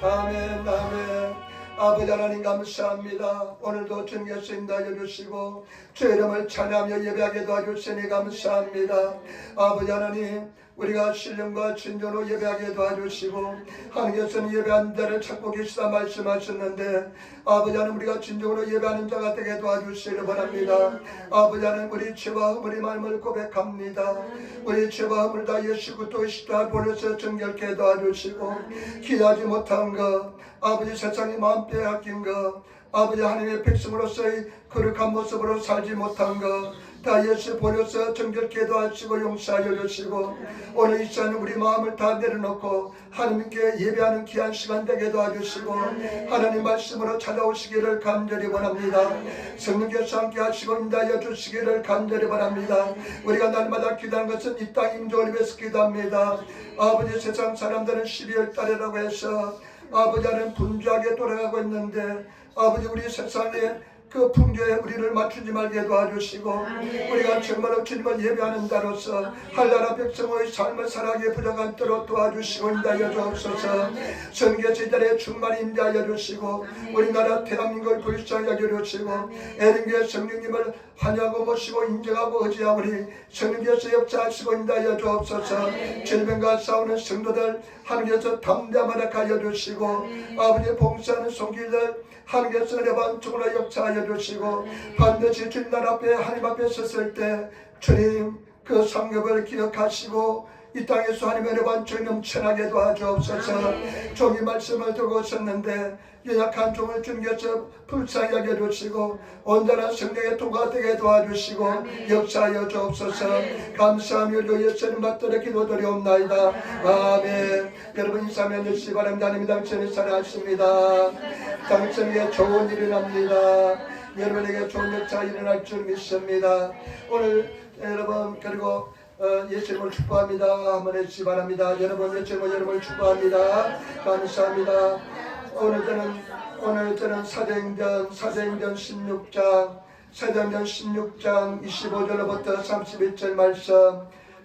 아멘 아멘. 아버지 하나님 감사합니다. 오늘도 주님께서 인도하여 주시고 주의 이름을 찬양하며 예배하게 도와주시니 감사합니다. 아버지 하나님, 우리가 신령과 진정으로 예배하게 도와주시고 하나님께서는 예배하는 자를 찾고 계시다 말씀하셨는데 아버지 하나님, 우리가 진정으로 예배하는 자가 되게 도와주시기를 바랍니다. 아버지 하나님, 우리 죄와 허물의 마음을 고백합니다. 우리 죄와 허물 다 예수 그리스도의 십자가 보내서 정결케 도와주시고 기도하지 못한 것, 아버지 세상의 마음 빼앗긴 것, 아버지 하나님의 백성으로서의 거룩한 모습으로 살지 못한 것 다 예수 보내서 정결케 도와주시고 용서하여 주시고 오늘 이 시간 우리 마음을 다 내려놓고 하나님께 예배하는 귀한 시간 되게 도와주시고 하나님 말씀으로 찾아오시기를 간절히 원합니다. 성령께서 함께 하시고 인도하여 주시기를 간절히 바랍니다. 우리가 날마다 기도하는 것은 이 땅 임종을 위해서 기도합니다. 아버지, 세상 사람들은 12월 달이라고 해서 아버지 하나님 분주하게 돌아가고 있는데 아버지, 우리 세상에 그 풍조에 우리를 맞추지 말게 도와주시고 우리가 정말로 주님을 예배하는 자로서 한나라 백성의 삶을 살아가게 부족한도록 도와주시고 인도하여 주옵소서. 선교 제자리에 충만히 인도하여 주시고 우리나라 대한민국을 불쌍히 여겨 주시고 애린교회 성령님을 환영하고 모시고 인정하고 의지하고 우리 성령께서 역사하시고 인도하여 주옵소서. 질병과 싸우는 성도들 하나님께서 담대함을 하여 주시고 아버지 봉사하는 손길들 하나님께서 은혜반 중으로 역사하여 주시고 반드시 주님 나라 앞에 하나님 앞에 섰을 때 주님 그 상급을 기억하시고 이 땅에서 하나님의 은혜반 중이 넘쳐나게 도와주옵소서. 종이 말씀을 들고 있었는데 연약한 종을 주님께서 불쌍히 여겨주시고 온전한 성령의 도가 되게 도와주시고 역사하여 주옵소서. 감사하며 예수님 받들어 기도드리옵나이다. 아멘. 여러분 인사하며 주시기 바랍니다. 하나님 당신이 살아하십니다. 당신에게 좋은 일이 납니다. 여러분에게 좋은 역사 일어날 줄 믿습니다. 오늘 여러분 그리고 예수님을 축복합니다. 한번 해주시기 바랍니다. 여러분 예수님을 여러분을 축복합니다. 감사합니다. 오늘 저는 사도행전 16장 25절로부터 31절 말씀,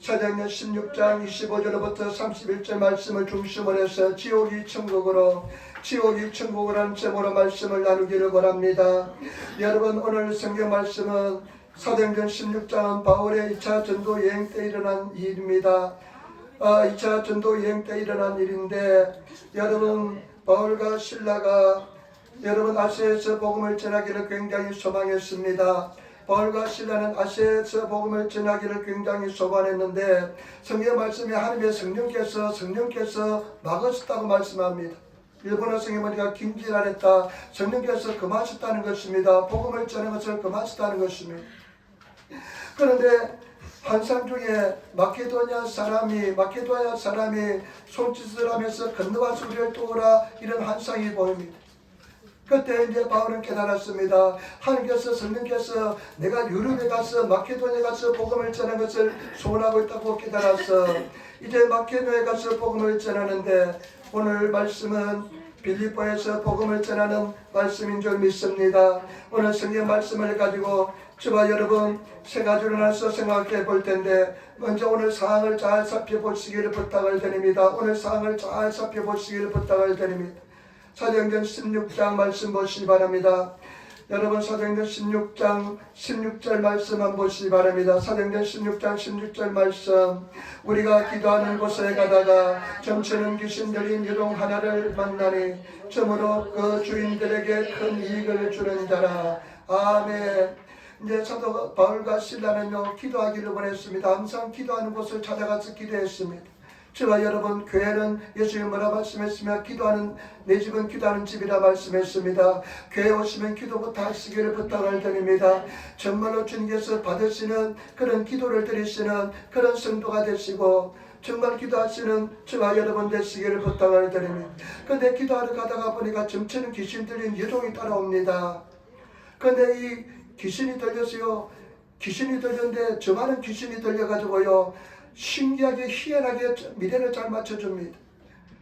사도행전 16장 25절로부터 31절 말씀을 중심으로 해서 지옥이 천국으로 하는 제목으로 말씀을 나누기를 원합니다. 여러분 오늘 성경 말씀은 사도행전 16장은 바울의 2차 전도 여행 때 일어난 일입니다. 2차 전도 여행 때 일어난 일인데 여러분 바울과 실라가 여러분 아시아에서 복음을 전하기를 굉장히 소망했습니다. 바울과 실라는 아시아에서 복음을 전하기를 굉장히 소망했는데 성경 말씀에 하나님의 성령께서 막으셨다고 말씀합니다. 일본어 성경에 보니까 김진하랬다. 성령께서 금하셨다는 것입니다. 복음을 전하는 것을 금하셨다는 것입니다. 그런데 환상 중에 마케도니아 사람이 손짓을 하면서 건너와서 우리를 도우라 이런 환상이 보입니다. 그때 이제 바울은 깨달았습니다. 하나님께서 성령께서 내가 유럽에 가서 마케도니아에 가서 복음을 전하는 것을 소원하고 있다고 깨달았어. 이제 마케도니아에 가서 복음을 전하는데 오늘 말씀은 빌립보에서 복음을 전하는 말씀인 줄 믿습니다. 오늘 성경 말씀을 가지고 저와 여러분 세 가지로 나눠서 생각해 볼 텐데 먼저 오늘 사항을 잘 살펴보시기를 부탁을 드립니다. 오늘 사항을 잘 살펴보시기를 부탁을 드립니다. 사도행전 16장 말씀 보시기 바랍니다. 여러분 사도행전 16장 16절 말씀 한번 보시기 바랍니다. 사도행전 16장 16절 말씀, 우리가 기도하는 곳에 가다가 점치는 귀신 들린 유동 하나를 만나니 점으로 그 주인들에게 큰 이익을 주는 자라. 아멘. 이제 사도 바울과 실라는요 기도하기를 원했습니다. 항상 기도하는 곳을 찾아가서 기도했습니다. 저와 여러분 교회는 예수님 뭐라 말씀했으며 기도하는 내 집은 기도하는 집이라 말씀했습니다. 교회 오시면 기도부터 하시기를 부탁을 드립니다. 정말로 주님께서 받으시는 그런 기도를 드리시는 그런 성도가 되시고 정말 기도하시는 저와 여러분 되시기를 부탁을 드립니다. 그런데 기도하러 가다가 보니까 점치는 귀신 들린 여종이 따라옵니다. 그런데 이 귀신이 들렸는데 저 많은 귀신이 들려가지고요 신기하게 희한하게 미래를 잘 맞춰줍니다.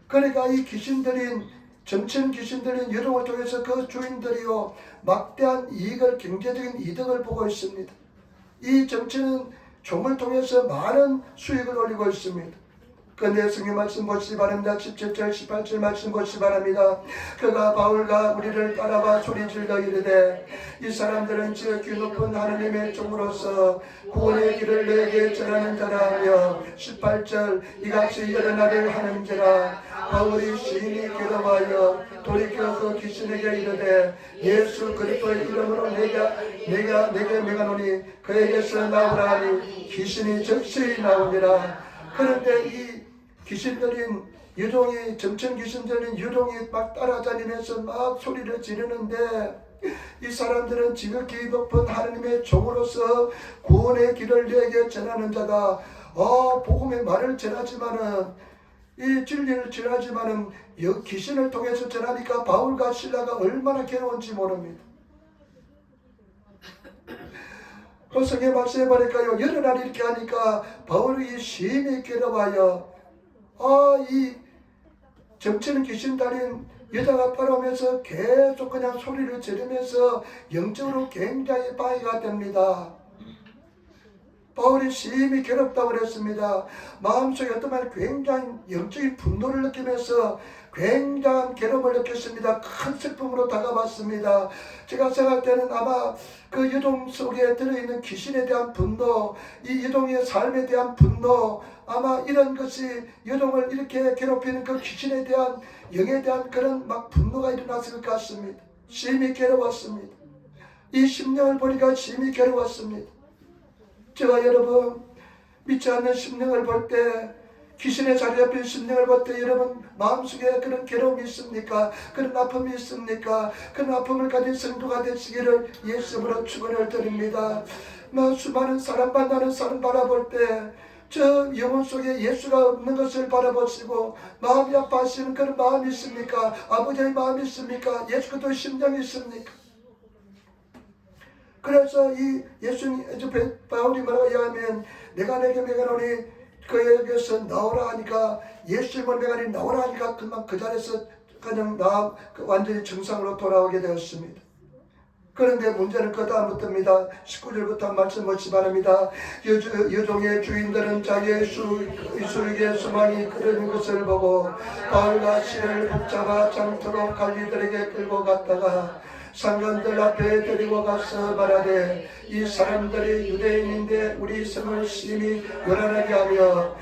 그러니까 이 점치는 귀신 들린 여종을 통해서 그 주인들이요 막대한 경제적인 이득을 보고 있습니다. 이 점치는 종을 통해서 많은 수익을 올리고 있습니다. 근데 성경 말씀 보시기 바랍니다. 17절 18절 말씀 보시기 바랍니다. 그가 바울과 우리를 따라와 소리질러 이르되 이 사람들은 지극히 높은 하나님의 종으로서 구원의 길을 내게 전하는 자라며 18절 이같이 일어나를 하는지라. 바울이 심히 괴로워하여 돌이켜 그 귀신에게 이르되 예수 그리스도의 이름으로 내가 내게 명하노니 그에게서 나오라 하니 귀신이 즉시 나오니라. 그런데 이 귀신 들린 유동이 정천 귀신 들린 유동이 막 따라다니면서 막 소리를 지르는데 이 사람들은 지극히 높은 하나님의 종으로서 구원의 길을 내게 전하는 자다. 복음의 말을 전하지만은 이 진리를 전하지만은 귀신을 통해서 전하니까 바울과 실라가 얼마나 괴로운지 모릅니다. 그 성경 말씀해 보니까요, 여러 날 이렇게 하니까 바울이 심히 괴로워하여 이 정치는 귀신 달린 여자가 따라오면서 계속 그냥 소리를 지르면서 영적으로 굉장히 방해가 됩니다. 바울이 심히 괴롭다고 그랬습니다. 마음속에 어떤 말 굉장히 영적인 분노를 느끼면서 굉장한 괴로움을 느꼈습니다. 큰 슬픔으로 다가왔습니다. 제가 생각할 때는 아마 그 유동 속에 들어있는 귀신에 대한 분노, 이 유동의 삶에 대한 분노, 아마 이런 것이 유동을 이렇게 괴롭히는 그 귀신에 대한 영에 대한 그런 막 분노가 일어났을 것 같습니다. 심히 괴로웠습니다. 이 심령을 보니까 심히 괴로웠습니다. 제가 여러분 믿지 않는 심령을 볼 때, 귀신의 자리 옆에 심령을 볼 때 여러분 마음속에 그런 괴로움이 있습니까? 그런 아픔이 있습니까? 그런 아픔을 가진 성도가 되시기를 예수님으로 축원을 드립니다. 수많은 사람 만나는 사람 바라볼 때 저 영혼 속에 예수가 없는 것을 바라보시고 마음이 아파하시는 그런 마음이 있습니까? 아버지의 마음이 있습니까? 예수 그리스도의 심령이 있습니까? 그래서 이 예수님 바울이 뭐라고 하냐면 내가 내게 명하노니 그에게서 나오라 하니까, 예수님을 명하니 나오라 하니까 그만 그 자리에서 그냥 완전히 정상으로 돌아오게 되었습니다. 그런데 문제는 그 다음부터입니다. 19절부터 말씀 보시기 바랍니다. 여종의 주인들은 자기의 수익의 소망이 그러는 것을 보고 바울과 실을 붙잡아 장터로 관리들에게 끌고 갔다가 상관들 앞에 데리고 가서 말하되 이 사람들이 유대인인데 우리 성을 심히 요란하게 하며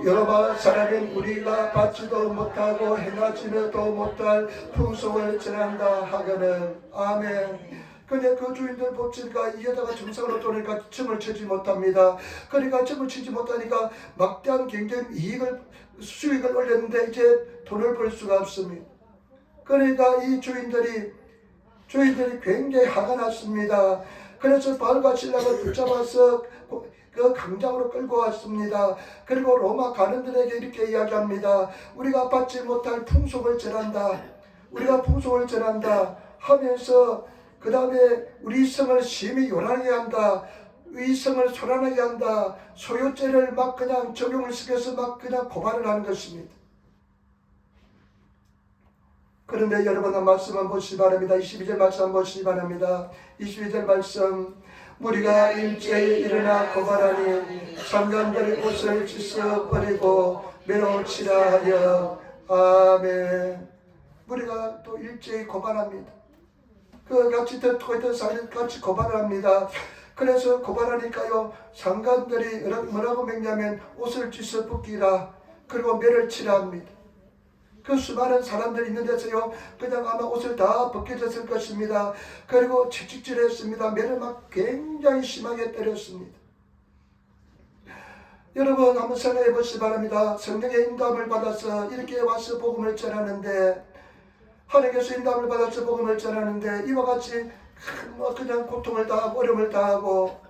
여로마 사람인 우리가 받지도 못하고 행하지도 못할 풍속을 전한다 하거늘. 아멘. 근데 그 주인들 보니까 이 여자가 정상으로 돌아오니까 춤을 추지 못합니다. 그러니까 춤을 추지 못하니까 막대한 굉장히 수익을 올렸는데 이제 돈을 벌 수가 없습니다. 그러니까 이 주인들이 굉장히 화가 났습니다. 그래서 바울과 실라를 붙잡아서 그 강장으로 끌고 왔습니다. 그리고 로마 관원들에게 이렇게 이야기합니다. 우리가 받지 못할 풍속을 전한다. 우리가 풍속을 전한다 하면서 그 다음에 우리 성을 심히 요란하게 한다. 이 성을 소란하게 한다. 소유죄를 막 그냥 적용을 시켜서 막 그냥 고발을 하는 것입니다. 그런데 여러분 한 말씀 한번 보시기 바랍니다. 22절 말씀 한번 보시기 바랍니다. 22절 말씀, 무리가 일제히 일어나 고발하니 상관들이 옷을 찢어버리고 매놓치라 하여. 아멘. 무리가 또 일제히 고발합니다. 그 같이 듣고 있던 사람이 같이 고발을 합니다. 그래서 고발하니까요, 상관들이 뭐라고 맹냐면 옷을 찢어 벗기라, 그리고 매를 치라 합니다. 그 수많은 사람들이 있는 데서요, 그냥 아마 옷을 다 벗겨졌을 것입니다. 그리고 채찍질했습니다. 매를 막 굉장히 심하게 때렸습니다. 여러분 한번 생각해 보시기 바랍니다. 성령의 인도함을 받아서 이렇게 와서 복음을 전하는데, 하나님께서 인도함을 받아서 복음을 전하는데 이와 같이 그냥 고통을 당하고 어려움을 당하고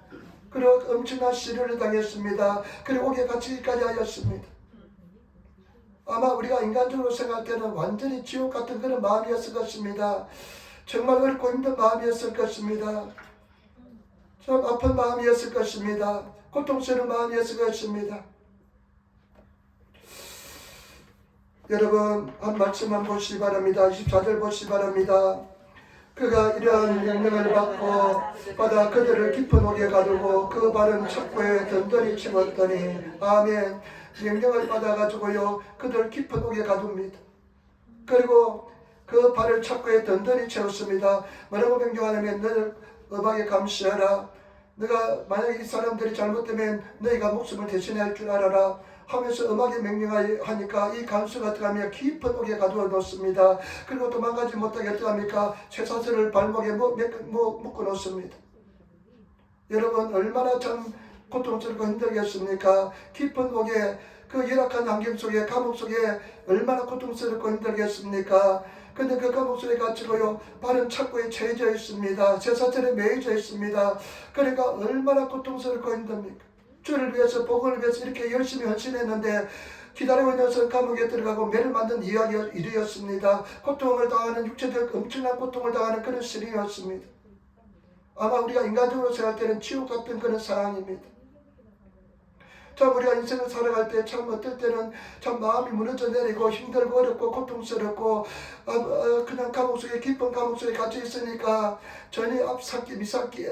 그리고 엄청난 시련을 당했습니다. 그리고 옥에 갇히기까지 하였습니다. 아마 우리가 인간적으로 생각할 때는 완전히 지옥 같은 그런 마음이었을 것입니다. 정말 어렵고 힘든 마음이었을 것입니다. 참 아픈 마음이었을 것입니다. 고통스러운 마음이었을 것입니다. 여러분 한 말씀만 보시기 바랍니다. 24절 보시기 바랍니다. 그가 이러한 명령을 받아 그들을 깊은 옥에 가두고 그 발은 척구에 던전히 집었더니. 아멘. 명령을 받아가지고요 그들 깊은 옥에 가둡니다. 그리고 그 발을 착고에 든든히 채웠습니다. 뭐라고 명령하냐면 너를 음악에 감시하라. 내가 만약에 이 사람들이 잘못되면 너희가 목숨을 대신할 줄 알아라 하면서 음악에 명령하니까 이 간수가 어떡하며 깊은 옥에 가두어 놓습니다. 그리고 도망가지 못하게 어떡합니까? 쇠사슬을 발목에 묶어 놓습니다. 여러분 얼마나 참 고통스럽고 힘들겠습니까? 깊은 옥에 그 열악한 환경 속에 감옥 속에 얼마나 고통스럽고 힘들겠습니까? 근데 그 감옥 속에 갇히고요 발은 착고에 채져 있습니다. 쇠사슬에 매여져 있습니다. 그러니까 얼마나 고통스럽고 힘듭니까? 주를 위해서 복음을 위해서 이렇게 열심히 헌신했는데 기다리고 있는 감옥에 들어가고 매를 맞는 이야기가 일이었습니다. 고통을 당하는 육체적 엄청난 고통을 당하는 그런 시련이었습니다. 아마 우리가 인간적으로 생각할 때는 지옥 같은 그런 상황입니다. 참 우리가 인생을 살아갈 때 참 어떨 때는 참 마음이 무너져 내리고 힘들고 어렵고 고통스럽고 그냥 감옥 속에 깊은 감옥 속에 갇혀 있으니까 전혀 앞삭기 미삭기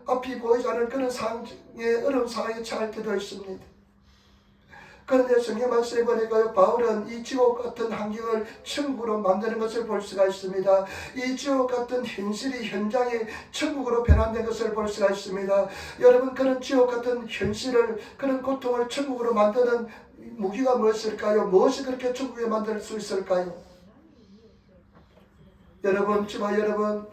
앞이 보이지 않는 그런 상황에 어려운 상황에 처할 때도 있습니다. 그런데 성경 말씀에 보니까 바울은 이 지옥 같은 환경을 천국으로 만드는 것을 볼 수가 있습니다. 이 지옥 같은 현실이 현장이 천국으로 변환된 것을 볼 수가 있습니다. 여러분 그런 지옥 같은 현실을 그런 고통을 천국으로 만드는 무기가 무엇일까요? 무엇이 그렇게 천국에 만들 수 있을까요? 여러분 저와 여러분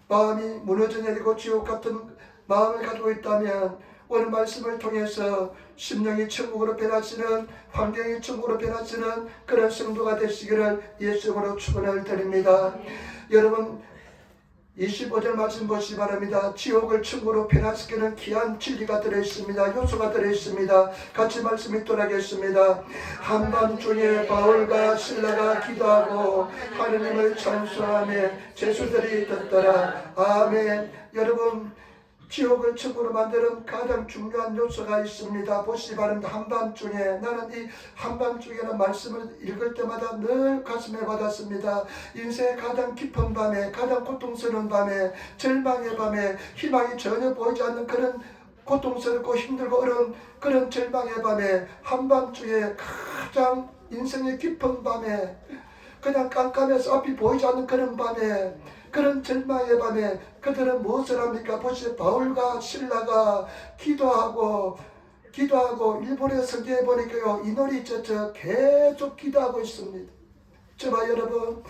마음이 무너져 내리고 지옥 같은 마음을 가지고 있다면 오늘 말씀을 통해서 심령이 천국으로 변화시는 환경이 천국으로 변화시는 그런 성도가 되시기를 예수님으로 축원을 드립니다. 여러분 25절 말씀 보시기 바랍니다. 지옥을 천국으로 변화시키는 귀한 진리가 들어있습니다. 요소가 들어있습니다. 같이 말씀 읽도록 하겠습니다. 한밤중에 바울과 실라가 기도하고 하느님을 찬송하며 제수들이 듣더라. 아멘. 여러분 지옥을 천국으로 만드는 가장 중요한 요소가 있습니다. 보시기 바랍니다. 한밤중에 나는 이 한밤중에는 말씀을 읽을 때마다 늘 가슴에 받았습니다. 인생의 가장 깊은 밤에 가장 고통스러운 밤에 절망의 밤에 희망이 전혀 보이지 않는 그런 고통스럽고 힘들고 어려운 그런 절망의 밤에 한밤중에 가장 인생의 깊은 밤에 그냥 깜깜해서 앞이 보이지 않는 그런 밤에 그런 절망의 밤에 그들은 무엇을 합니까? 보시죠. 바울과 실라가 기도하고 일본의 성경에 보니까요 이 놀이 있죠. 계속 기도하고 있습니다. 저와 여러분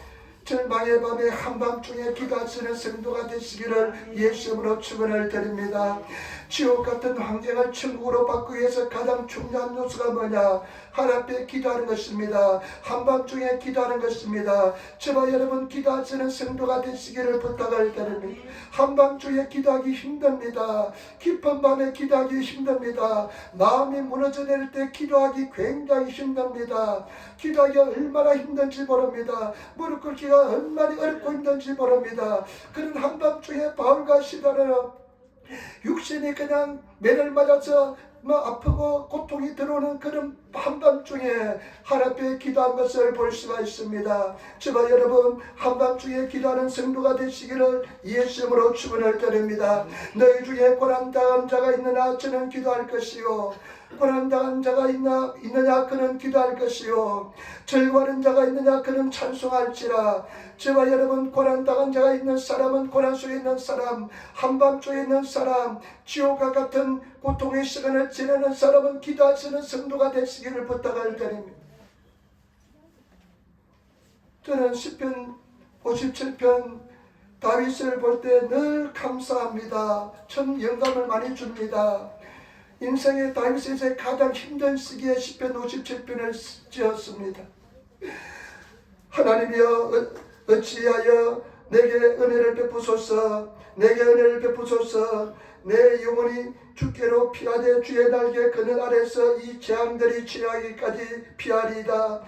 절망의 밤에 한밤중에 기도하시는 성도가 되시기를 예수님으로 축원을 드립니다. 지옥 같은 환경을 천국으로 바꾸기 위해서 가장 중요한 요소가 뭐냐? 하나님 앞에 기도하는 것입니다. 한밤중에 기도하는 것입니다. 저와 여러분 기도하시는 성도가 되시기를 부탁을 드립니다. 한밤중에 기도하기 힘듭니다. 깊은 밤에 기도하기 힘듭니다. 마음이 무너져 내릴 때 기도하기 굉장히 힘듭니다. 기도하기 얼마나 힘든지 모릅니다. 무릎 꿇기가 얼마나 어렵고 힘든지 모릅니다. 그런 한밤중에 바울과 시다는 육신이 그냥 매를 맞아서 아프고 고통이 들어오는 그런 한밤중에 하나님 앞에 기도한 것을 볼 수가 있습니다. 저와 여러분 한밤중에 기도하는 성도가 되시기를 예수님으로 축원을 드립니다. 너희 중에 고난당한 자가 있느냐 저는 기도할 것이요 고난당한 자가 있느냐 그는 기도할 것이요 절구하는 자가 있느냐 그는 찬송할지라. 저와 여러분 고난당한 자가 있는 사람은 고난 속에 있는 사람 한밤중에 있는 사람 지옥과 같은 고통의 시간을 지내는 사람은 기도하시는 성도가 되시기를 부탁을 드립니다. 저는 시편 57편 다윗을 볼 때 늘 감사합니다. 참 영감을 많이 줍니다. 인생의 다윗의 가장 힘든 시기에 시편 57편을 지었습니다. 하나님이여 어찌하여 내게 은혜를 베푸소서 내게 은혜를 베푸소서 내 영혼이 주께로 피하되 주의 날개 그늘 아래서 이 재앙들이 취하기까지 피하리이다.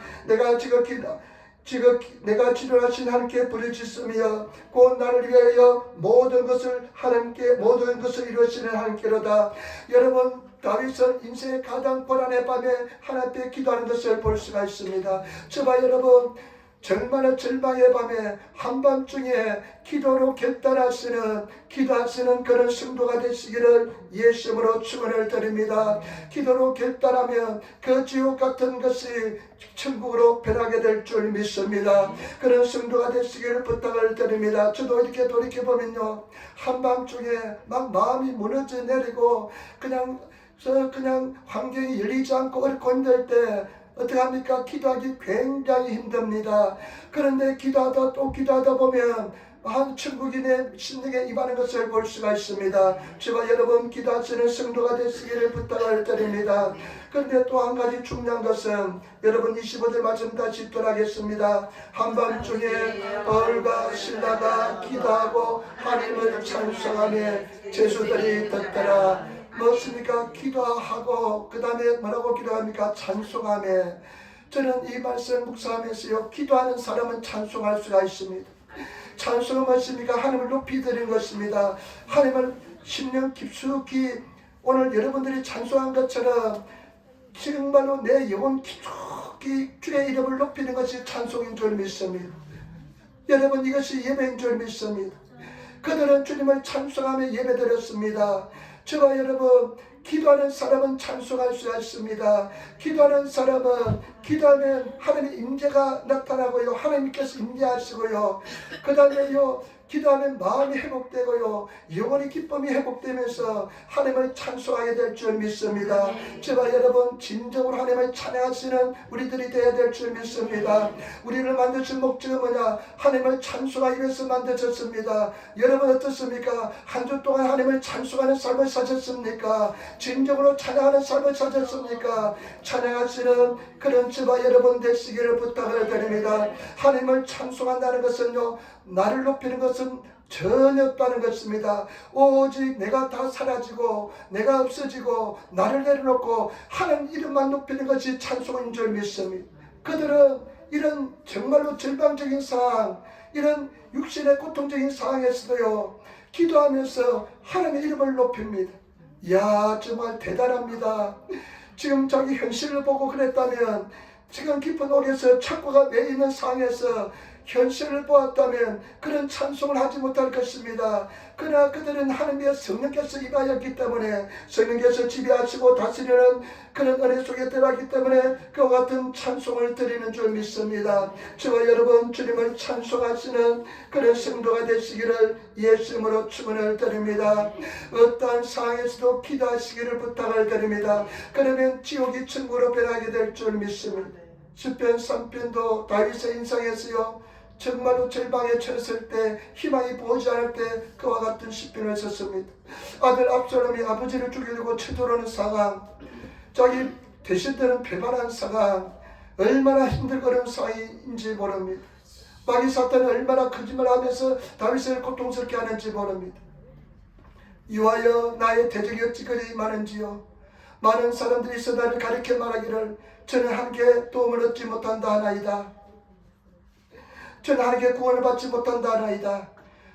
내가 치료하신 하나님께 부르짖으며 곧 나를 위하여 모든 것을 이루시는 하나님께로다. 여러분 다윗은 인생의 가장 고난의 밤에 하나님 앞에 기도하는 것을 볼 수가 있습니다. 저와 여러분 정말 절망의 밤에 한밤중에 기도로 결단하시는 기도하시는 그런 성도가 되시기를 예수님으로 축원을 드립니다. 기도로 결단하면 그 지옥 같은 것이 천국으로 변하게 될 줄 믿습니다. 그런 성도가 되시기를 부탁을 드립니다. 저도 이렇게 돌이켜보면요, 한밤중에 막 마음이 무너져 내리고 그냥 환경이 열리지 않고 어렵고 힘들 때 어떻게 합니까? 기도하기 굉장히 힘듭니다. 그런데 기도하다 또 기도하다 보면 한 천국이 내 심령에 임하는 것을 볼 수가 있습니다. 제가 여러분 기도하시는 성도가 되시기를 부탁을 드립니다. 그런데 또 한 가지 중요한 것은 여러분 25절 말씀 다시 읽도록하겠습니다. 한밤중에 바울과 실라가 기도하고 하나님을 찬송하며 제수들이 듣더라. 무엇입니까? 기도하고 그 다음에 뭐라고 기도합니까? 찬송하며. 저는 이 말씀 묵상하면서요, 기도하는 사람은 찬송할 수가 있습니다. 찬송은 무엇입니까? 하나님을 높이 드리는 것입니다. 하나님을 심령 깊숙이 오늘 여러분들이 찬송한 것처럼 정말로 내 영혼 깊숙이 주의 이름을 높이는 것이 찬송인 줄 믿습니다. 여러분, 이것이 예배인 줄 믿습니다. 그들은 주님을 찬송하며 예배드렸습니다. 저와 여러분, 기도하는 사람은 찬송할 수가 있습니다. 기도하는 사람은 기도하면 하나님의 임재가 나타나고요, 하나님께서 임재하시고요, 그 다음에요 기도하면 마음이 회복되고요, 영혼의 기쁨이 회복되면서 하나님을 찬송하게 될 줄 믿습니다. 제가 여러분 진정으로 하나님을 찬양하시는 우리들이 되어야 될 줄 믿습니다. 우리를 만드신 목적은 뭐냐? 하나님을 찬송하기 위해서 만드셨습니다. 여러분 어떻습니까? 한 주 동안 하나님을 찬송하는 삶을 사셨습니까? 진정으로 찬양하는 삶을 사셨습니까? 찬양하시는 그런 저와 여러분 되시기를 부탁을 드립니다. 하나님을 찬송한다는 것은요, 나를 높이는 것은 전혀 없다는 것입니다. 오직 내가 다 사라지고 내가 없어지고 나를 내려놓고 하나님 이름만 높이는 것이 찬송인 줄 믿습니다. 그들은 이런 정말로 절망적인 상황, 이런 육신의 고통적인 상황에서도요, 기도하면서 하나님의 이름을 높입니다. 이야, 정말 대단합니다. 지금 자기 현실을 보고 그랬다면, 지금 깊은 옥에서 착고가 매이는 상황에서 현실을 보았다면 그런 찬송을 하지 못할 것입니다. 그러나 그들은 하나님의 성령께서 임하였기 때문에, 성령께서 지배하시고 다스리는 그런 은혜 속에 들어갔기 때문에 그와 같은 찬송을 드리는 줄 믿습니다. 저와 여러분 주님을 찬송하시는 그런 성도가 되시기를 예수님으로 축원을 드립니다. 어떠한 상황에서도 기도하시기를 부탁을 드립니다. 그러면 지옥이 천국으로 변하게 될 줄 믿습니다. 시편 3편도 다윗의 인상에서요, 정말로 절망에 처했을 때, 희망이 보이지 않을 때 그와 같은 시편을 썼습니다. 아들 압살롬이 아버지를 죽이려고 쳐들어오는 상황, 자기 대신들은 배반한 상황, 얼마나 힘들고 어려운 상황인지 모릅니다. 마귀 사탄은 얼마나 거짓말하면서 다윗을 고통스럽게 하는지 모릅니다. 이와여 나의 대적이 어찌 그리 많은지요. 많은 사람들이 있어 나를 가리켜 말하기를 저는 하나님께 도움을 얻지 못한다 하나이다. 저는 하나님께 구원을 받지 못한다 하나이다.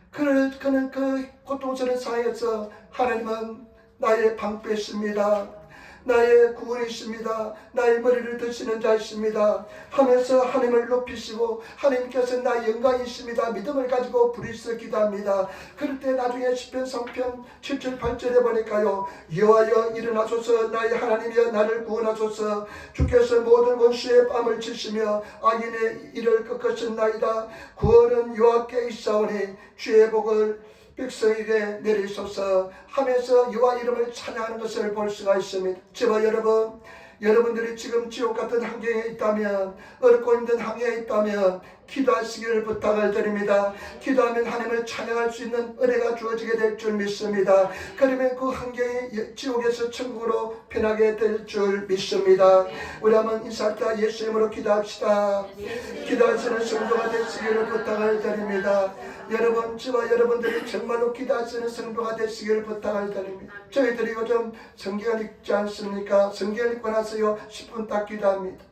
그는 그 고통스러운 상황에서 하나님은 나의 방패이십니다. 나의 구원이십니다. 나의 머리를 드시는 자이십니다 하면서 하나님을 높이시고, 하나님께서 나의 영광이십니다 믿음을 가지고 부르짖어 기도합니다. 그럴 때 나중에 시편 3편 7절 8절에 보니까요, 여호와여 일어나소서, 나의 하나님이여 나를 구원하소서. 주께서 모든 원수의 뺨을 치시며 악인의 일을 꺾으셨나이다. 구원은 여호와께 있사오니 주의 복을 백성에게 내리소서 하면서 여호와 이름을 찬양하는 것을 볼 수가 있습니다. 저와 여러분들이 지금 지옥 같은 환경에 있다면, 어렵고 힘든 환경에 있다면 기도하시기를 부탁을 드립니다. 기도하면 하나님을 찬양할 수 있는 은혜가 주어지게 될 줄 믿습니다. 그러면 그 환경이 지옥에서 천국으로 변하게 될 줄 믿습니다. 우리 한번 인사할 때 예수 이름으로 기도합시다. 기도하시는 성도가 되시기를 부탁을 드립니다. 여러분, 저와 여러분들이 정말로 기도하시는 성도가 되시기를 부탁을 드립니다. 저희들이 요즘 성경을 읽지 않습니까? 성경을 읽고 나서요 10분 딱 기도합니다.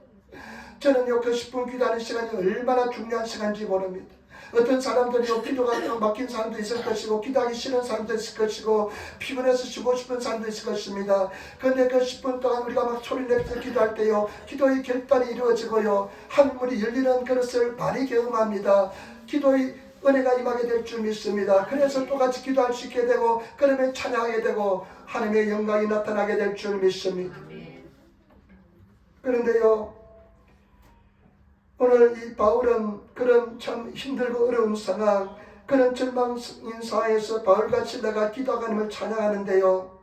저는요 그 10분 기도하는 시간이 얼마나 중요한 시간인지 모릅니다. 어떤 사람들이 기도가 막힌 사람도 있을 것이고 기도하기 싫은 사람도 있을 것이고 피곤해서 쉬고 싶은 사람도 있을 것입니다. 그런데 그 10분 동안 우리가 막 소리 내면서 기도할 때요, 기도의 결단이 이루어지고요, 하늘문이 열리는 그것을 많이 경험합니다. 기도의 은혜가 임하게 될 줄 믿습니다. 그래서 똑같이 기도할 수 있게 되고, 그러면 찬양하게 되고 하나님의 영광이 나타나게 될 줄 믿습니다. 그런데요, 오늘 이 바울은 그런 참 힘들고 어려운 상황, 그런 절망인 상황에서 바울과 실라가 기도하고 하나님을 찬양하는데요,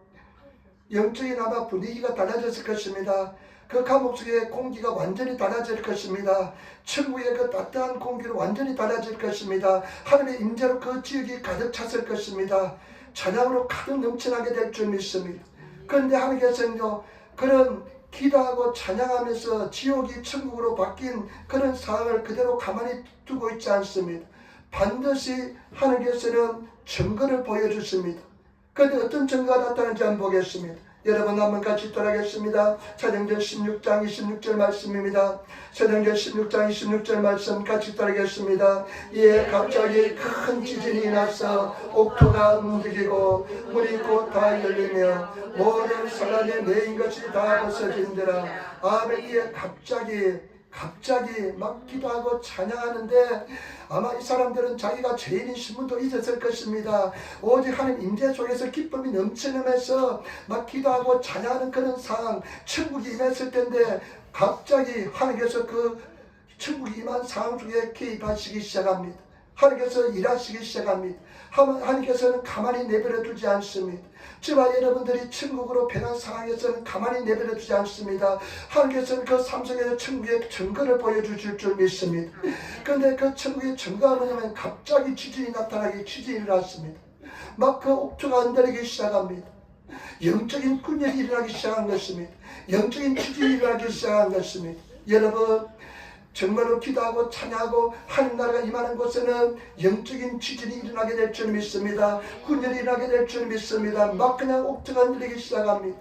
영적인 아마 분위기가 달라졌을 것입니다. 그 감옥 속의 공기가 완전히 달라질 것입니다. 천국의 그 따뜻한 공기로 완전히 달라질 것입니다. 하나님의 임재로 그 지역이 가득 찼을 것입니다. 찬양으로 가득 넘쳐나게 될 줄 믿습니다. 그런데 하나님께서는요, 그런 기도하고 찬양하면서 지옥이 천국으로 바뀐 그런 상황을 그대로 가만히 두고 있지 않습니다. 반드시 하나님께서는 증거를 보여주십니다. 그런데 어떤 증거가 나타나는지 한번 보겠습니다. 여러분 한번 같이 따라하겠습니다. 사도행전 16장 26절 말씀입니다. 사도행전 16장 26절 말씀 같이 따라하겠습니다. 예, 갑자기 큰 지진이 나서 옥토가 움직이고 문이 곧 다 열리며 모든 사람이 메인 것이 다 벗어진더라. 아멘. 예, 갑자기 막 기도하고 찬양하는데 아마 이 사람들은 자기가 죄인인 신분도 잊었을 것입니다. 오직 하나님 임재 속에서 기쁨이 넘치면서 막 기도하고 찬양하는 그런 상황, 천국이 임했을 텐데 갑자기 하나님께서 그 천국이 임한 상황 중에 개입하시기 시작합니다. 하나님께서 일하시기 시작합니다. 하나님께서는 가만히 내버려 두지 않습니다. 저와 여러분들이 천국으로 변한 상황에서는 가만히 내버려 두지 않습니다. 하나님께서는 그 삶 속에서 천국의 증거를 보여주실 줄 믿습니다. 그런데 그 천국의 증거가 뭐냐면 갑자기 지진이 나타나기, 지진이 일어났습니다. 막 그 옥토가 흔들리기 시작합니다. 영적인 군열이 일어나기 시작한 것입니다. 영적인 지진이 일어나기 시작한 것입니다. 여러분, 정말로 기도하고 찬양하고 하나님 나라가 임하는 곳에는 영적인 지진이 일어나게 될 줄 믿습니다. 군열이 일어나게 될 줄 믿습니다. 막 그냥 옥토가 흔들리기 시작합니다.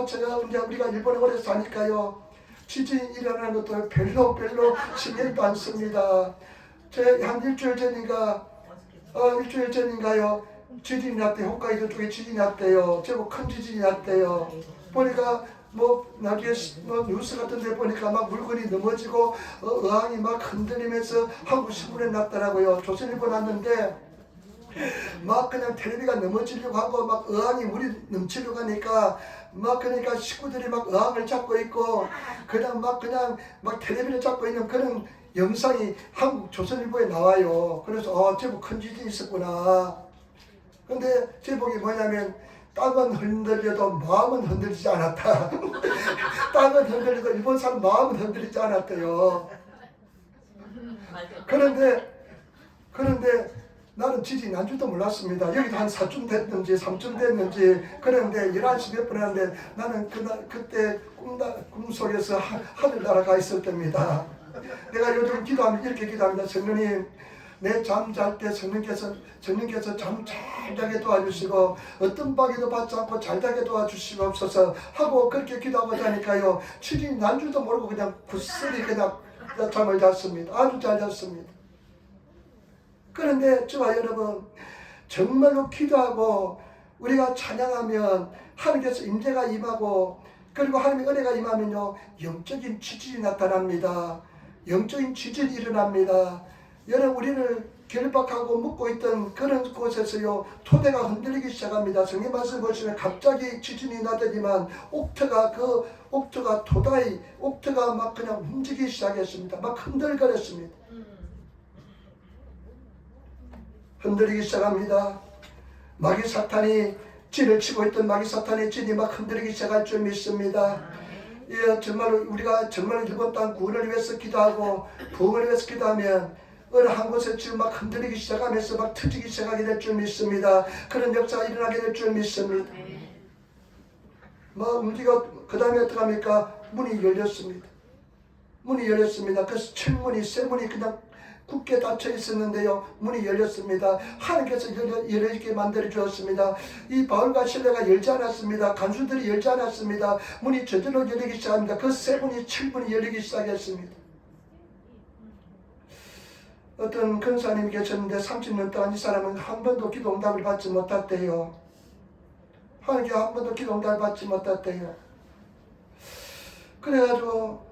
제가 이제 우리가 일본에 오래 사니까요, 지진이 일어나는 것도 별로 신경도 안 씁니다. 한 일주일 전인가요, 지진이 났대요. 홋카이도 쪽에 지진이 났대요. 제법 큰 지진이 났대요. 보니까 나중에 뉴스 같은 데 보니까 막 물건이 넘어지고 어항이 막 흔들리면서 한국 신문에 났더라고요. 조선일보 났는데 막 그냥 텔레비가 넘어지려고 하고 막 어항이 물이 넘치려고 하니까 막 그러니까 식구들이 막 어항을 잡고 있고 그냥 막 텔레비를 잡고 있는 그런 영상이 한국 조선일보에 나와요. 그래서 제법 큰 지진이 있었구나. 근데 제목이 뭐냐면 땅은 흔들려도 마음은 흔들리지 않았다. 땅은 흔들려도 일본 사람 마음은 흔들리지 않았대요. 그런데 나는 지진이 난 줄도 몰랐습니다. 여기도 한 4쯤 됐는지 3쯤 됐는지 그런데 11시 몇 분 하는데 나는 그때 꿈속에서 하늘 날아가 있을 때입니다. 내가 요즘 기도하면 이렇게 기도합니다. 성령님, 내 잠 잘 때 성령께서 잠 잘 자게 도와주시고 어떤 방해도 받지 않고 잘 자게 도와주시옵소서 하고 그렇게 기도하고 자니까요, 지진이 난 줄도 모르고 그냥 구슬이 그냥 잠을 잤습니다. 아주 잘 잤습니다. 그런데 저와 여러분, 정말로 기도하고 우리가 찬양하면 하나님께서 임재가 임하고 그리고 하나님의 은혜가 임하면요, 영적인 지진이 나타납니다. 영적인 지진이 일어납니다. 여러분, 우리를 결박하고 묶고 있던 그런 곳에서요, 토대가 흔들리기 시작합니다. 성경 말씀 보시면 갑자기 지진이 나더니만 옥토가 막 그냥 움직이기 시작했습니다. 막 흔들거렸습니다. 흔들리기 시작합니다. 마귀 사탄이 진을 치고 있던 마귀 사탄의 진이 막 흔들리기 시작할 줄 믿습니다. 예, 정말로 우리가 정말 일본 땅 구원을 위해서 기도하고 부흥을 위해서 기도하면 어느 한 곳에 지금 막 흔들리기 시작하면서 막 터지기 시작하게 될 줄 믿습니다. 그런 역사가 일어나게 될 줄 믿습니다. 그 다음에 어떻게 합니까? 문이 열렸습니다. 그래서 철문이, 쇠문이 그냥 굳게 닫혀 있었는데요, 문이 열렸습니다. 하나님께서 열리게 만들어 주었습니다. 이 바울과 실라가 열지 않았습니다. 간수들이 열지 않았습니다. 문이 저절로 열리기 시작합니다. 그 쇠문이, 철문이 열리기 시작했습니다. 어떤 근사님이 계셨는데 30년 동안 이 사람은 한 번도 기도 응답을 받지 못했대요. 하나님께 한 번도 기도 응답을 받지 못했대요. 그래가지고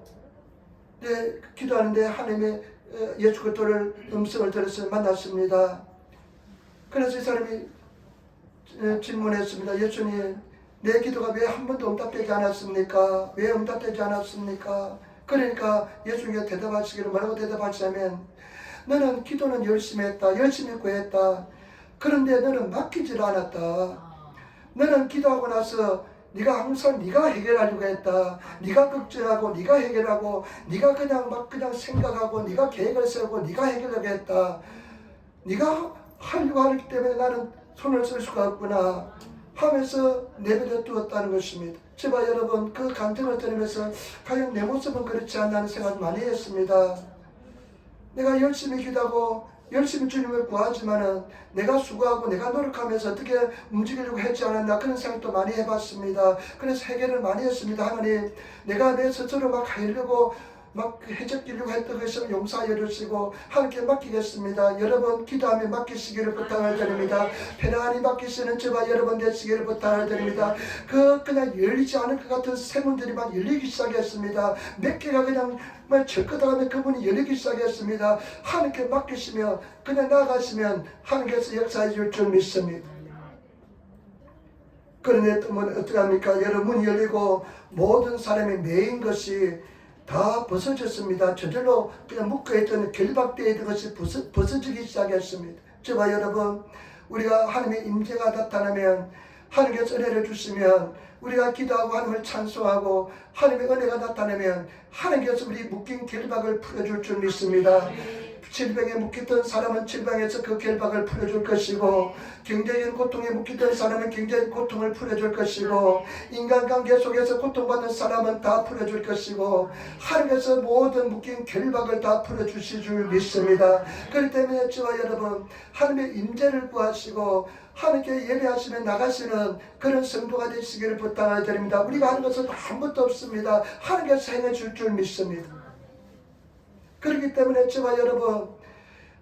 기도하는데 하나님의 예수 그리스도를 음성을 들어서 만났습니다. 그래서 이 사람이 질문했습니다. 예수님, 내 기도가 왜 한 번도 응답되지 않았습니까? 왜 응답되지 않았습니까? 그러니까 예수님께 대답하시기를 뭐라고 대답하시냐면, 너는 기도는 열심히 했다. 열심히 구했다. 그런데 너는 맡기질 않았다. 너는 기도하고 나서 네가 항상 네가 해결하려고 했다. 네가 걱정하고 네가 해결하고 네가 그냥 생각하고 네가 계획을 세우고 네가 해결하려고 했다. 네가 하려고 하기 때문에 나는 손을 쓸 수가 없구나 하면서 내버려 두었다는 것입니다. 제발 여러분, 그 간증을 들으면서 과연 내 모습은 그렇지 않나는 생각을 많이 했습니다. 내가 열심히 기도하고 열심히 주님을 구하지만은 내가 수고하고 내가 노력하면서 어떻게 움직이려고 했지 않았나 그런 생각도 많이 해봤습니다. 그래서 해결을 많이 했습니다. 하나님, 내가 내 스스로 막 하려고 막 해적기려고 했던 것을 용서하여 주시고 하나님께 맡기겠습니다. 여러분 기도하며 맡기시기를 부탁을 드립니다. 편안히 맡기시는 저와 여러분 되시기를 부탁을 드립니다. 그냥 열리지 않을 것 같은 세문들이 막 열리기 시작했습니다. 몇 개가 그냥 막 절거다가면 그분이 열리기 시작했습니다. 하나님께 맡기시면 그냥 나아가시면 하나님께서 역사해 줄 줄 믿습니다. 그런데 또 어떻게 합니까? 여러분이 열리고 모든 사람이 메인 것이 다 벗어졌습니다. 저절로 그냥 묶어있던 결박되어 있던 것이 벗어지기 시작했습니다. 저와 여러분, 우리가 하나님의 임재가 나타나면, 하나님께서 은혜를 주시면, 우리가 기도하고 하나님을 찬송하고 하나님의 은혜가 나타나면 하나님께서 우리 묶인 결박을 풀어줄 줄 믿습니다. 질병에 묶였던 사람은 질병에서 그 결박을 풀어줄 것이고, 경제적인 고통에 묶였던 사람은 경제적인 고통을 풀어줄 것이고, 인간관계 속에서 고통받는 사람은 다 풀어줄 것이고, 하나님께서 모든 묶인 결박을 다 풀어주실 줄 믿습니다. 그렇기 때문에 저와 여러분, 하나님의 임재를 구하시고 하나님께 예배하시며 나가시는 그런 성도가 되시기를 부탁을 드립니다. 우리가 하는 것은 아무것도 없습니다. 하나님께서 행해 줄 줄 믿습니다. 그렇기 때문에 저와 여러분,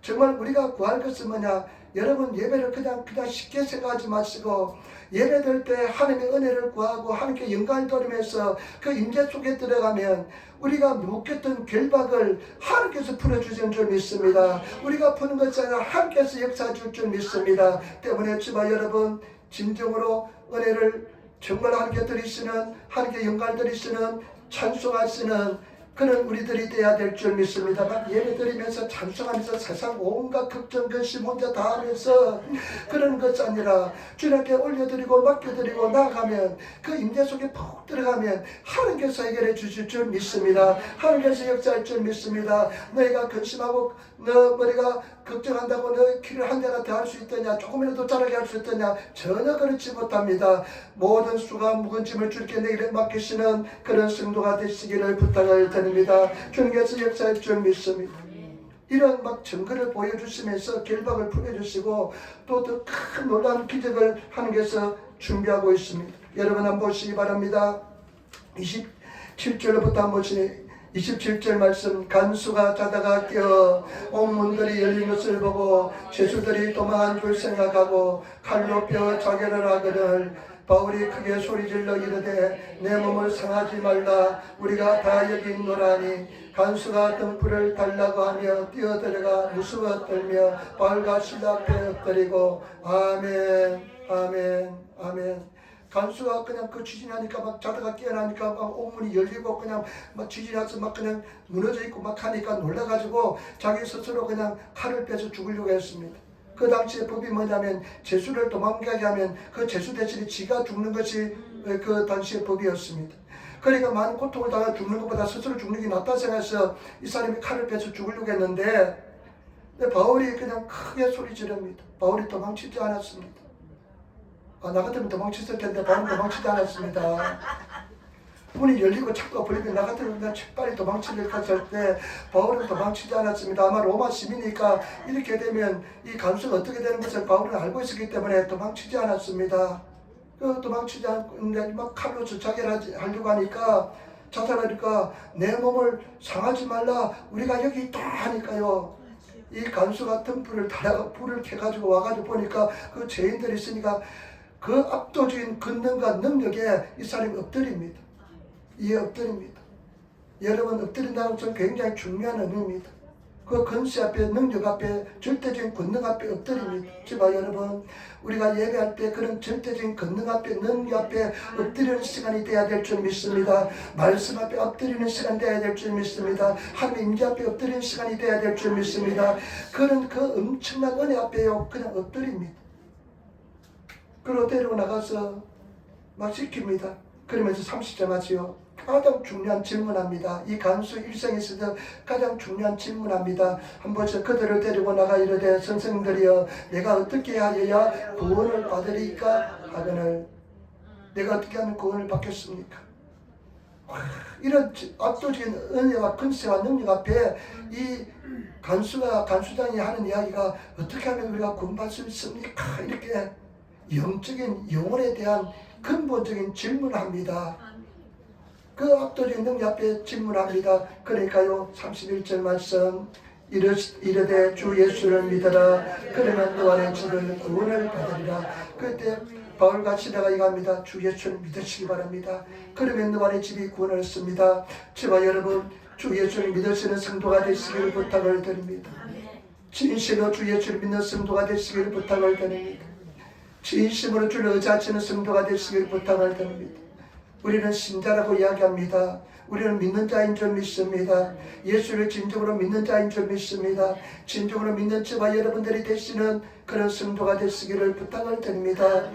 정말 우리가 구할 것은 뭐냐? 여러분 예배를 그냥 쉽게 생각하지 마시고, 예배될 때 하나님의 은혜를 구하고 하나님께 영광을 돌리면서 그 임재 속에 들어가면 우리가 묶였던 결박을 하나님께서 풀어주시는 줄 믿습니다. 우리가 푸는 것이 아니라 하나님께서 역사해 줄 줄 믿습니다. 때문에 저와 여러분, 진정으로 은혜를 정말 하나님께 드리시는, 하나님께 영광을 드리시는, 찬송하시는 그런 우리들이 돼야 될 줄 믿습니다. 막 예배 드리면서 찬송하면서 세상 온갖 걱정 근심 혼자 다 하면서 그런 것이 아니라 주님께 올려드리고 맡겨드리고 나아가면 그 임재 속에 푹 들어가면 하나님께서 해결해 주실 줄 믿습니다. 하나님께서 역사할 줄 믿습니다. 너희가 근심하고 너 머리가 걱정한다고 너 키를 한 대나 더 할 수 있더냐, 조금이라도 자라게 할 수 있더냐, 전혀 그렇지 못합니다. 모든 수가 묵은 짐을 주께 내게 맡기시는 그런 성도가 되시기를 부탁을 드립니다. 주님께서 역사할 줄 믿습니다. 이런 막 증거를 보여주시면서 결박을 풀어주시고 또 더 큰 놀라운 기적을 하나님께서 준비하고 있습니다. 여러분 한번 보시기 바랍니다. 27절부터 한번 보시니 27절 말씀, 간수가 자다가 깨어 온 문들이 열린 것을 보고 죄수들이 도망한 줄 생각하고 칼로 뼈 자결을 하거늘 바울이 크게 소리질러 이르되 내 몸을 상하지 말라, 우리가 다 여기 있노라니. 간수가 등불을 달라고 하며 뛰어들어가 무서워 떨며 바울과 실라 앞에 엎드리고 아멘 아멘 아멘. 간수가 그냥 그 지진하니까 막 자다가 깨어나니까 막 옥문이 열리고 그냥 막 지진해서 막 그냥 무너져 있고 막 하니까 놀라가지고 자기 스스로 그냥 칼을 빼서 죽으려고 했습니다. 그 당시의 법이 뭐냐면 죄수를 도망가게 하면 그 죄수 대신에 지가 죽는 것이 그 당시의 법이었습니다. 그러니까 많은 고통을 당해 죽는 것보다 스스로 죽는 게 낫다 생각해서 이 사람이 칼을 빼서 죽으려고 했는데 바울이 그냥 크게 소리 지릅니다. 바울이 도망치지 않았습니다. 나 같으면 도망쳤을 텐데 바울은 도망치지 않았습니다. 문이 열리고 창고가 벌리면 나 같으면 그냥 빨리 도망치려고 했을 때 바울은 도망치지 않았습니다. 아마 로마 시민이니까 이렇게 되면 이 간수가 어떻게 되는 것을 바울은 알고 있었기 때문에 도망치지 않았습니다. 도망치지 않는데 막 칼로 자결하려고 하니까 자살하니까 내 몸을 상하지 말라, 우리가 여기 있다 하니까요. 이 간수 같은 불을 달아 불을 켜가지고 와가지고 보니까 그 죄인들이 있으니까 그 압도적인 권능과 능력에 이 사람이 엎드립니다. 이에 엎드립니다. 여러분, 엎드린다는 것은 굉장히 중요한 의미입니다. 그 권세 앞에, 능력 앞에, 절대적인 권능 앞에 엎드립니다. 제가 여러분, 우리가 예배할 때 그런 절대적인 권능 앞에, 능력 앞에 엎드리는 시간이 돼야 될 줄 믿습니다. 말씀 앞에 엎드리는 시간이 돼야 될 줄 믿습니다. 하나님의 임재 앞에 엎드리는 시간이 돼야 될 줄 믿습니다. 그런 그 엄청난 은혜 앞에요, 그냥 엎드립니다. 그리고 데리고 나가서 막 시킵니다. 그러면서 30절 맞지요. 가장 중요한 질문합니다. 이 간수 일생에서도 가장 중요한 질문합니다. 한 번씩 그들을 데리고 나가 이르되 선생님들이여 내가 어떻게 하여야 구원을 받으리까 하거늘 내가 어떻게 하면 구원을 받겠습니까? 이런 압도적인 은혜와 권세와 능력 앞에 이 간수장이 하는 이야기가 어떻게 하면 우리가 구원받을 수 있습니까? 이렇게 영적인 영혼에 대한 근본적인 질문을 합니다. 그 압도적인 능력 앞에 질문합니다. 그러니까요, 31절 말씀 이르되 주 예수를 믿어라. 그러면 너 안에 주를 구원을 받으리라. 그때 바울과 시다가 이거합니다. 주 예수를 믿으시기 바랍니다. 그러면 너 안에 집이 구원을 얻습니다. 저와 여러분, 주 예수를 믿으시는 성도가 되시기를 부탁을 드립니다. 진실로 주 예수를 믿는 성도가 되시기를 부탁을 드립니다. 진심으로 주를 의지하시는 성도가 되시기를 부탁을 드립니다. 우리는 신자라고 이야기합니다. 우리는 믿는 자인 줄 믿습니다. 예수를 진정으로 믿는 자인 줄 믿습니다. 진정으로 믿는 저와 여러분들이 되시는 그런 성도가 되시기를 부탁을 드립니다.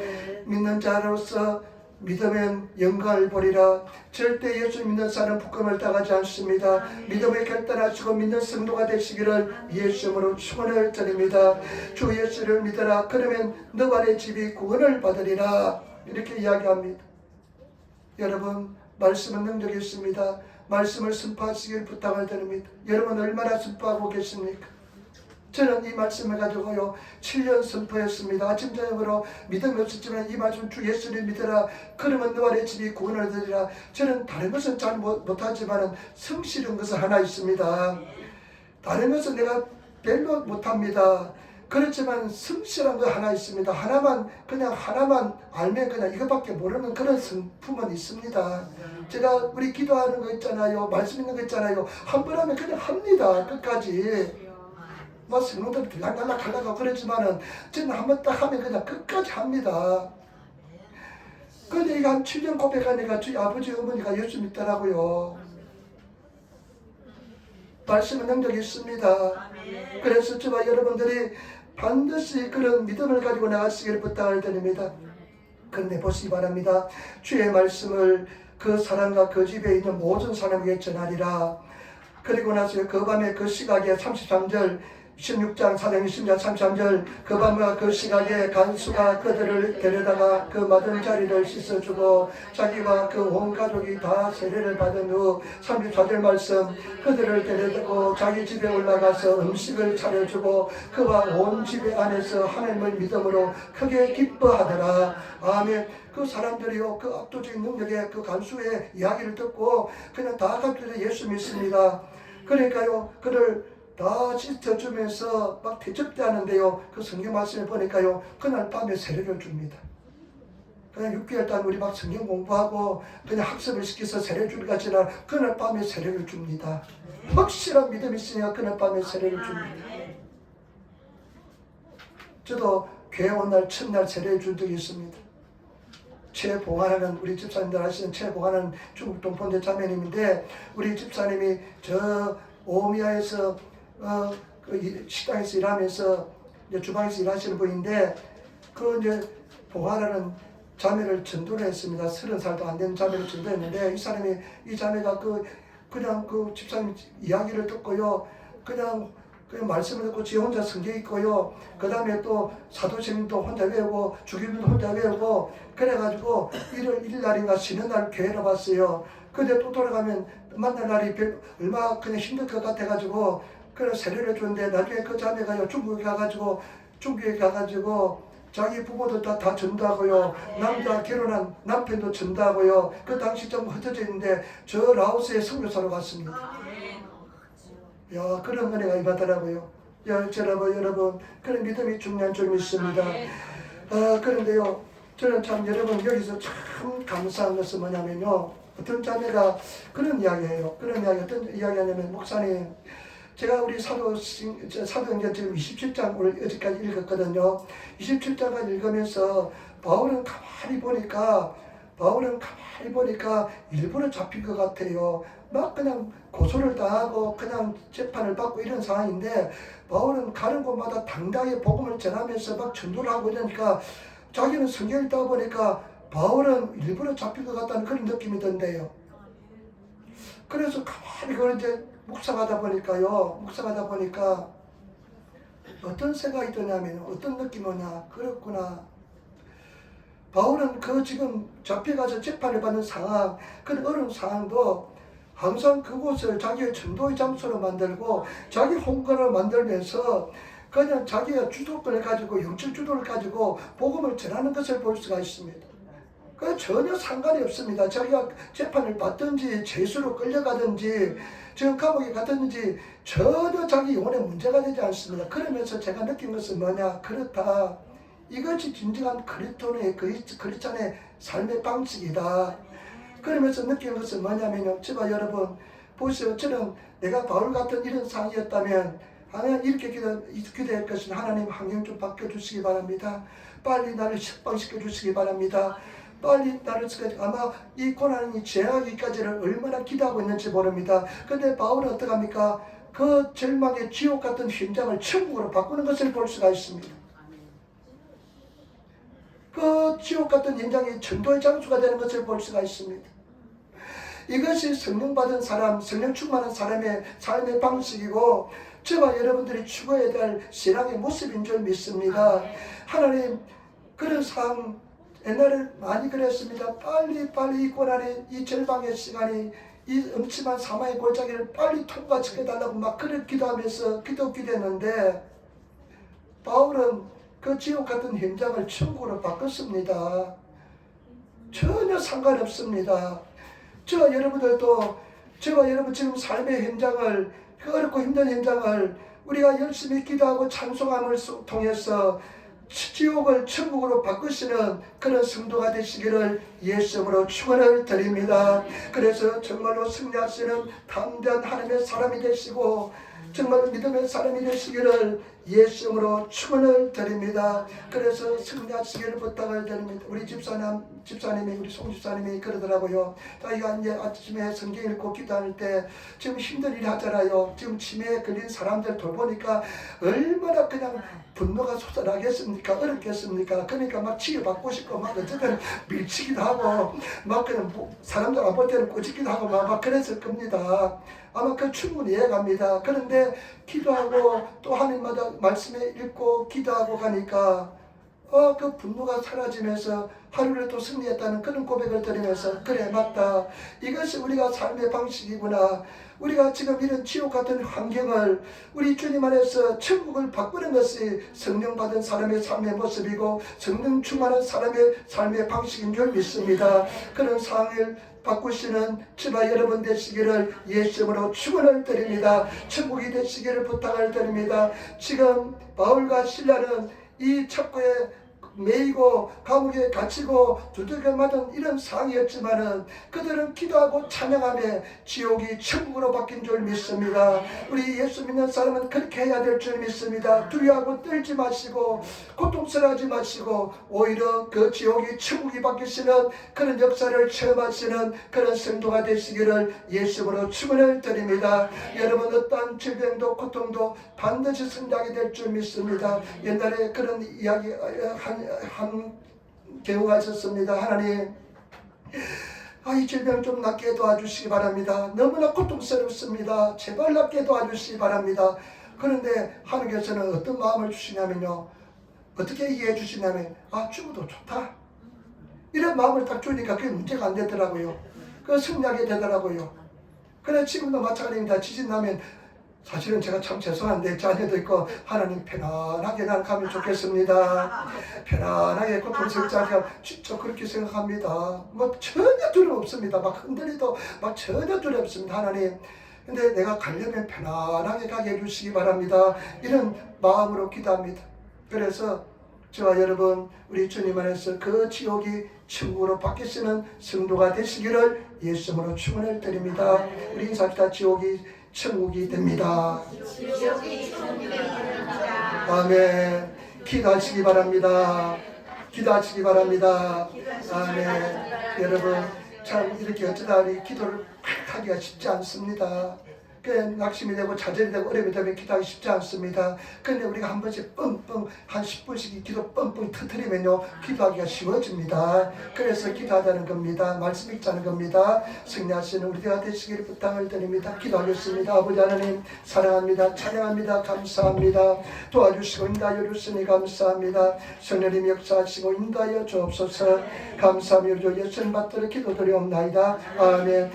믿는 자로서 믿으면 영광을 보리라. 절대 예수 믿는 자는 부끄러움을 당하지 않습니다. 믿음에 결단하시고 믿는 성도가 되시기를 예수님으로 축원을 드립니다. 주 예수를 믿어라. 그러면 너 안에 집이 구원을 받으리라. 이렇게 이야기합니다. 여러분, 말씀은 능력이 있습니다. 말씀을 선포하시길 부탁을 드립니다. 여러분 얼마나 선포하고 계십니까? 저는 이 말씀을 가지고요 7년 선포했습니다. 아침 저녁으로 믿음이 없었지만 이 말씀 주 예수를 믿어라. 그러면 너 안에 집이 구원을 얻으리라. 저는 다른 것은 잘 못하지만 성실한 것은 하나 있습니다. 다른 것은 내가 별로 못합니다. 그렇지만 성실한 거 하나 있습니다. 하나만 알면 그냥 이것밖에 모르는 그런 성품은 있습니다. 제가 우리 기도하는 거 있잖아요. 말씀 있는 거 있잖아요. 한 번 하면 그냥 합니다. 끝까지. 뭐 성도들 들락달락 하려고 그러지만은 저는 한 번 딱 하면 그냥 끝까지 합니다. 근데 이거 한 7년 고백하니까 저희 아버지 어머니가 예수 믿더라고요. 말씀은 능력이 있습니다. 그래서 저와 여러분들이 반드시 그런 믿음을 가지고 나가시길 부탁을 드립니다. 그런데 보시기 바랍니다. 주의 말씀을 그 사람과 그 집에 있는 모든 사람에게 전하리라. 그리고 나서 그 밤에 그 시각에 33절 16장 4장 20장 33절 그 밤과 그 시각에 간수가 그들을 데려다가 그 맞은 자리를 씻어주고 자기와 그 온 가족이 다 세례를 받은 후 34절 말씀 그들을 데려다고 자기 집에 올라가서 음식을 차려주고 그와 온 집에 안에서 하나님을 믿음으로 크게 기뻐하더라. 아멘. 그 사람들이요 그 압도적인 능력의 그 간수의 이야기를 듣고 그냥 다 같이 예수 믿습니다. 그러니까요 그를 다 씻어주면서 막 대접대하는데요. 그 성경 말씀을 보니까요. 그날 밤에 세례를 줍니다. 그냥 6개월 동안 우리 막 성경 공부하고 그냥 학습을 시켜서 세례 주기가 아니라 그날 밤에 세례를 줍니다. 확실한 믿음이 있으니까 그날 밤에 세례를 줍니다. 저도 교회 온 날 첫날 세례를 준 적이 있습니다. 최봉하는 우리 집사님들 아시는 최봉하는 중국 동포대 자매님인데 우리 집사님이 저 오미야에서 그 식당에서 일하면서 이제 주방에서 일하시는 분인데 그 이제 보아라는 자매를 전도를 했습니다. 30살도 안 된 자매를 전도했는데 이 자매가 그냥 그 집사님 이야기를 듣고요 그냥 말씀을 듣고 지 혼자 성경 읽고요 그 다음에 또 사도신경도 혼자 외우고 주기도문도 혼자 외우고 그래가지고 일요일날인가 쉬는 날 교회를 봤어요. 근데 또 돌아가면 만날 날이 얼마 그냥 힘들 것 같아가지고 그래 세례를 줬는데 나중에 그 자매가요 중국에 가가지고 자기 부모도 다 전도하고요 남자 결혼한 남편도 전도하고요 그 당시 좀 흩어져 있는데 저 라오스에 선교사로 갔습니다. 야 그런 은혜가 임하더라고요. 여러분 그런 믿음이 중요한 줄 믿습니다. 그런데요, 저는 참 여러분 여기서 참 감사한 것은 뭐냐면요, 어떤 자매가 그런 이야기해요. 그런 이야기 어떤 이야기하냐면, 목사님, 제가 우리 사도행전 지금 27장 오늘 어제까지 읽었거든요. 27장까지 읽으면서 바울은 가만히 보니까 일부러 잡힌 것 같아요. 막 그냥 고소를 당하고 그냥 재판을 받고 이런 상황인데, 바울은 가는 곳마다 당당하게 복음을 전하면서 막 전도를 하고 이러니까 자기는 성경을 읽다 보니까 바울은 일부러 잡힌 것 같다는 그런 느낌이 든대요. 그래서 가만히 그걸 이제 묵상하다 보니까 어떤 생각이 드냐면, 어떤 느낌이 오냐, 그렇구나. 바울은 그 지금 잡혀가서 재판을 받는 상황, 그런 어려운 상황도 항상 그곳을 자기의 전도의 장소로 만들고 자기 홍보를 만들면서 그냥 자기가 주도권을 가지고, 영적 주도를 가지고 복음을 전하는 것을 볼 수가 있습니다. 그 전혀 상관이 없습니다. 자기가 재판을 받든지 죄수로 끌려가든지 지금 감옥에 갔든지 전혀 자기 영혼에 문제가 되지 않습니다. 그러면서 제가 느낀 것은 뭐냐, 그렇다, 이것이 진정한 그리스찬의 삶의 방식이다. 그러면서 느낀 것은 뭐냐면요, 제발 여러분 보세요. 저는 내가 바울 같은 이런 상황이었다면 이렇게 기도할 것은, 하나님 환경 좀 바꿔주시기 바랍니다. 빨리 나를釋放시켜 주시기 바랍니다. 빨리 나를 아마 이 고난이 제하기까지를 얼마나 기도하고 있는지 모릅니다. 근데 바울은 어떡합니까? 그 절망의 지옥 같은 현장을 천국으로 바꾸는 것을 볼 수가 있습니다. 그 지옥 같은 현장이 전도의 장소가 되는 것을 볼 수가 있습니다. 이것이 성령 받은 사람, 성령 충만한 사람의 삶의 방식이고, 저와 여러분들이 추구해야 될 신앙의 모습인 줄 믿습니다. 하나님, 그런 상황 옛날에 많이 그랬습니다. 빨리 이 고난의 이 절망의 시간이, 이 음침한 사망의 골짜기를 빨리 통과시켜달라고 막 그렇게 기도하면서 기도했는데, 바울은 그 지옥 같은 현장을 천국으로 바꿨습니다. 전혀 상관없습니다. 저와 여러분들도, 저와 여러분 지금 삶의 현장을, 그 어렵고 힘든 현장을 우리가 열심히 기도하고 찬송함을 통해서 지옥을 천국으로 바꾸시는 그런 성도가 되시기를 예수님으로 축원을 드립니다. 그래서 정말로 승리하시는 담대한 하나님의 사람이 되시고 정말 믿음의 사람이 되시기를 예수님으로 축원을 드립니다. 그래서 승리하시기를 부탁을 드립니다. 우리 집사님이 우리 송 집사님이 그러더라고요. 자기가 이제 아침에 성경 읽고 기도할 때 지금 힘든 일 하잖아요. 지금 치매에 걸린 사람들 돌보니까 얼마나 그냥 분노가 솟아나겠습니까? 어렵겠습니까? 그러니까 막 치유받고 싶고 막 어쨌든 밀치기도 하고 막 그냥 사람들 안 볼 때는 꼬집기도 하고 막 그랬을 겁니다. 아마 그 충분히 이해갑니다. 그런데 기도하고 또 하나님마다 말씀에 읽고 기도하고 가니까 그 분노가 사라지면서 하루를 또 승리했다는 그런 고백을 드리면서, 그래 맞다, 이것이 우리가 삶의 방식이구나. 우리가 지금 이런 지옥 같은 환경을 우리 주님 안에서 천국을 바꾸는 것이 성령 받은 사람의 삶의 모습이고 성령 충만한 사람의 삶의 방식인 줄 믿습니다. 그런 상황을 바꾸시는 저와 여러분 되시기를 예수님으로 축원을 드립니다. 천국이 되시기를 부탁을 드립니다. 지금 바울과 실라는 이 첩고에 매이고 감옥에 갇히고 두들겨 맞은 이런 상황이었지만은 그들은 기도하고 찬양하며 지옥이 천국으로 바뀐 줄 믿습니다. 우리 예수 믿는 사람은 그렇게 해야 될 줄 믿습니다. 두려워하고 떨지 마시고 고통스러워하지 마시고 오히려 그 지옥이 천국이 바뀌시는 그런 역사를 체험하시는 그런 성도가 되시기를 예수님으로 축원을 드립니다. 여러분 어떠한 질병도 고통도 반드시 승리하게 될 줄 믿습니다. 옛날에 그런 이야기 한 경우가 있었습니다. 하나님, 이 질병 좀 낫게 도와주시기 바랍니다. 너무나 고통스럽습니다. 제발 낫게 도와주시기 바랍니다. 그런데 하나님께서는 어떤 마음을 주시냐면요, 어떻게 이해해 주시냐면, 죽어도 좋다, 이런 마음을 딱 주니까 그게 문제가 안 되더라고요. 그 승리하게 되더라고요. 그래 지금도 마찬가지입니다. 지진 나면 사실은 제가 참 죄송한데 자녀도 있고 하나님 편안하게 난 가면 좋겠습니다. 편안하게 고통스럽지 않게 진짜 그렇게 생각합니다. 뭐 전혀 두려움 없습니다. 막 흔들리도 막 전혀 두려움 없습니다. 하나님 근데 내가 가려면 편안하게 가게 해주시기 바랍니다. 이런 마음으로 기도합니다. 그래서 저와 여러분 우리 주님 안에서 그 지옥이 천국으로 바뀌시는 성도가 되시기를 예수님으로 축원을 드립니다. 우리 인사합시다. 지옥이 천국이 됩니다. 아멘. 기도하시기 바랍니다. 기도하시기 바랍니다. 아멘. 여러분 참 이렇게 어쩌다 우리 기도를 하기가 쉽지 않습니다. 낙심이 되고 좌절이 되고 어려움이 되면 기도하기 쉽지 않습니다. 근데 우리가 한 번씩 뻥뻥 한 10분씩 기도 뻥뻥 터뜨리면요 기도하기가 쉬워집니다. 그래서 기도하자는 겁니다. 말씀 읽자는 겁니다. 승리하시는 우리 대화 되시기를 부탁을 드립니다. 기도하겠습니다. 아버지 하나님 사랑합니다. 찬양합니다. 감사합니다. 도와주시고 인도하여 주시니 감사합니다. 성령님 역사하시고 인도하여 주옵소서. 감사하며 예수님 받들어 기도드리옵나이다. 아멘.